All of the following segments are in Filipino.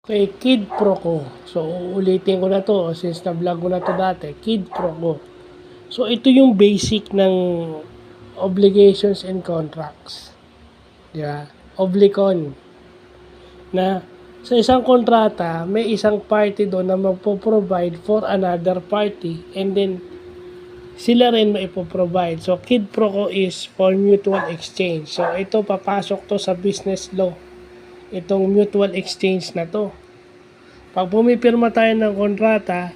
kay Kid Pro ko. So, ulitin ko na to since na-vlog ko na to dati. Kid Pro ko. So, ito yung basic ng obligations and contracts. Diba? Oblicon. Na sa isang kontrata, may isang party doon na magpo-provide for another party and then sila rin maipoprovide. So, Kid Pro ko is for mutual exchange. So, ito papasok to sa business law. Itong mutual exchange na to. Pag pumipirma tayo ng kontrata,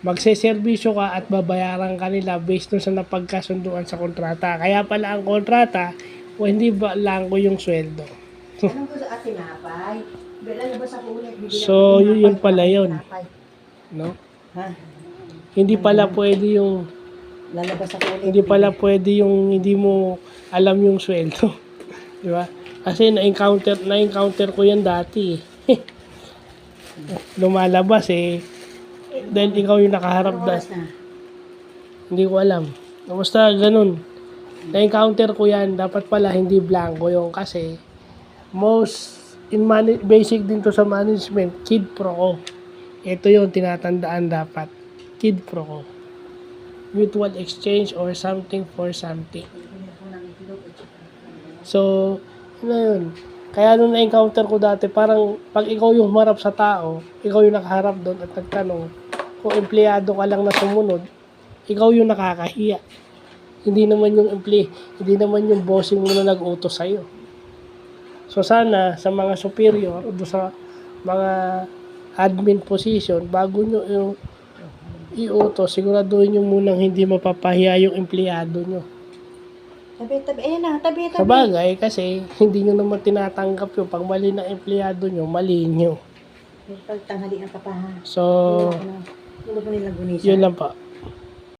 magseserbisyo ka at babayaran ka nila based dun sa napagkasunduan sa kontrata. Kaya pala ang kontrata, o hindi ba lang ko yung sweldo. Anong gusto at tinapay? Lalabas ako ulit. So, yun pala yun. No? Ha? Hindi pala pwede yung Lalabas ako ulit. hindi pala pwede yung hindi mo alam yung sweldo. Di ba? Kasi na-encounter ko yan dati. Lumalabas dahil ikaw yung nakaharap Anong oras na? Hindi ko alam. Basta ganun. Na-encounter ko yan. Dapat pala hindi blanco yung kasi basic din to sa management, Kid Pro ko. Ito yung tinatandaan dapat. Kid Pro ko. Mutual exchange or something for something. So, na yun. Kaya nung na-encounter ko dati, parang pag ikaw yung humarap sa tao, ikaw yung nakaharap doon at nagtanong, kung empleyado ka lang na sumunod, ikaw yung nakakahiya. Hindi naman yung bossing mo na nag-utos sa'yo. So sana sa mga superior o sa mga admin position, bago nyo yung iutos, siguraduhin nyo munang hindi mapapahiya yung empleyado nyo. Tabi. Ayan na, tabi. Sa bagay, kasi hindi nyo naman tinatanggap yung pag mali ng empleyado nyo, mali nyo. Pag tanghali ang kapahan. So, Hindi ko nila gunisa. yun lang pa.